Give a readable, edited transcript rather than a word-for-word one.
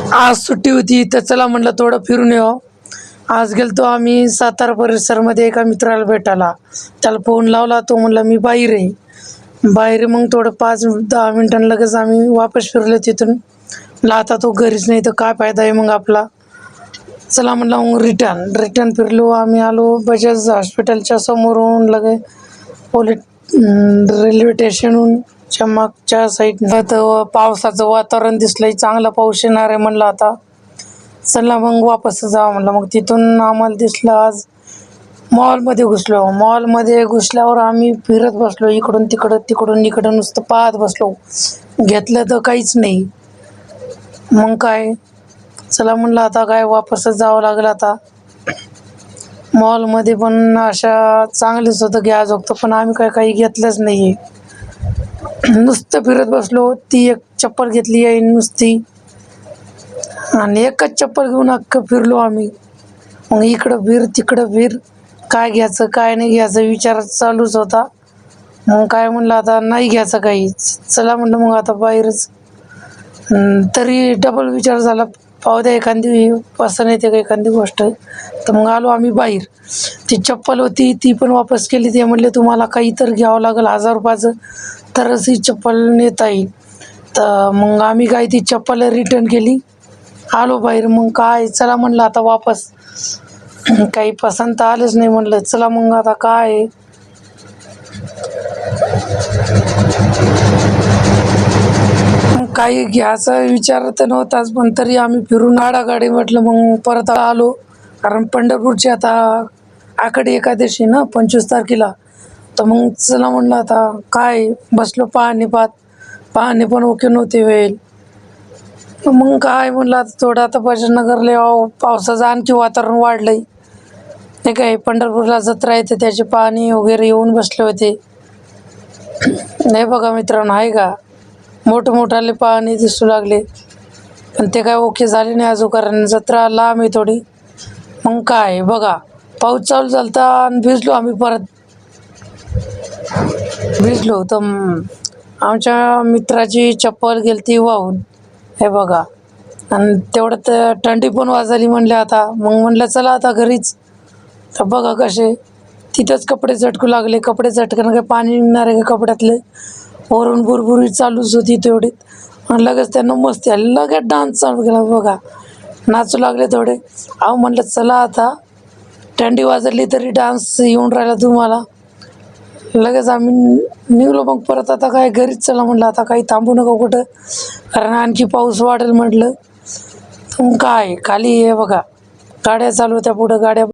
आज सुट्टी होती तर चला म्हणलं थोडं फिरून यावं. आज गेलतो आम्ही सातारा परिसरमध्ये एका मित्राला भेटायला. त्याला फोन लावला, तो म्हणला मी बाहेर आहे. बाहेर मग थोडं 5-10 मिनिटांनी लगेच आम्ही वापस फिरलो तिथून. म्हणलं आता तो घरीच नाही तर काय फायदा आहे मग आपला. चला म्हणलं मग रिटर्न फिरलो. आम्ही आलो बजाज हॉस्पिटलच्या समोरून लगे पोलीस रेल्वे स्टेशनहून मागच्या साईडनं. तर पावसाचं वातावरण दिसलंय, चांगला पाऊस येणार आहे म्हणलं आता. चला मग वापस जावं म्हणलं. मग तिथून आम्हाला दिसलं आज मॉलमध्ये घुसलो. मॉलमध्ये घुसल्यावर आम्ही फिरत बसलो, इकडून तिकडं तिकडून इकडं नुसतं पाहत बसलो. घेतलं तर काहीच नाही. मग काय, चला म्हणलं आता काय वापसच जावं लागलं आता. मॉलमध्ये पण अशा चांगलेच होतं घ्याजोगतं, पण आम्ही काय काही घेतलंच नाही आहे. नुसतं फिरत बसलो. ती एक चप्पल घेतली आहे नुसती, आणि एकच चप्पल घेऊन अख्खं फिरलो आम्ही. मग इकडं फिर तिकडं फिर, काय घ्यायचं काय नाही घ्यायचं विचार चालूच होता. मग काय म्हणलं आता नाही घ्यायचं काही, चला म्हणलं मग आता बाहेरच. तरी डबल विचार झाला, पाहू द्या एखादी पसंत येते का एखादी गोष्ट. तर मग आलो आम्ही बाहेर. ती चप्पल होती ती पण वापस केली. ते म्हणले तुम्हाला काही तर घ्यावं लागेल 1000 रुपयाचं, तरच ही चप्पल नेता येईल. तर मग आम्ही काय ती चप्पल रिटर्न केली, आलो बाहेर. मग काय चला म्हणलं आता वापस. काही पसंत आलंच नाही म्हणलं, चला मग आता काय. काही घ्यायचा विचार तर नव्हताच, पण तरी आम्ही फिरून आडागाडी म्हटलं मग परत आलो. कारण पंढरपूरची आता आषाढी एकादशी ना 25 तारखेला. तर मग चला म्हणलं आता काय, बसलो पाहणे पण ओके नव्हते वेळ. मग काय म्हणलं आता थोडं आता भजनगरला यावं, पावसाचं आणखी वातावरण वाढलंय. नाही काय, पंढरपूरला जत्रा येते त्याचे पाणी वगैरे येऊन बसले होते. नाही बघा मित्रांनो, आहे का मोठमोठाले पाणी दिसू लागले, पण ते काय ओके झाले नाही अजून, कारण जत्रा लांब आहे थोडी. मग काय बघा, पाऊस चालू झालता आणि भिजलो आम्ही परत. भिजलो तर आमच्या मित्राची चप्पल गेलती वाहून, हे बघा. आणि तेवढ्यात थंडी पण वाजली म्हणले आता. मग म्हणलं चला आता घरीच. तर बघा कसे तिथंच कपडे झटकू लागले. कपडे झटकणं काय पाणी निघणार आहे का कपड्यातले. वरून बुरबुरी चालूच होती तेवढीत. आणि लगेच त्यांना मस्ती आली, लगेच डान्स चालू केला बघा, नाचू लागले थोडे. अहो म्हणलं चला आता, थंडी वाजली तरी डान्स येऊन राहिला तुम्हाला. लगेच आम्ही निघलो मग परत. आता काय घरीच चला म्हणलं, आता काही थांबू नका कुठं, कारण आणखी पाऊस वाढेल म्हटलं. मग काय खाली हे बघा गाड्या चालू होत्या, पुढं गाड्या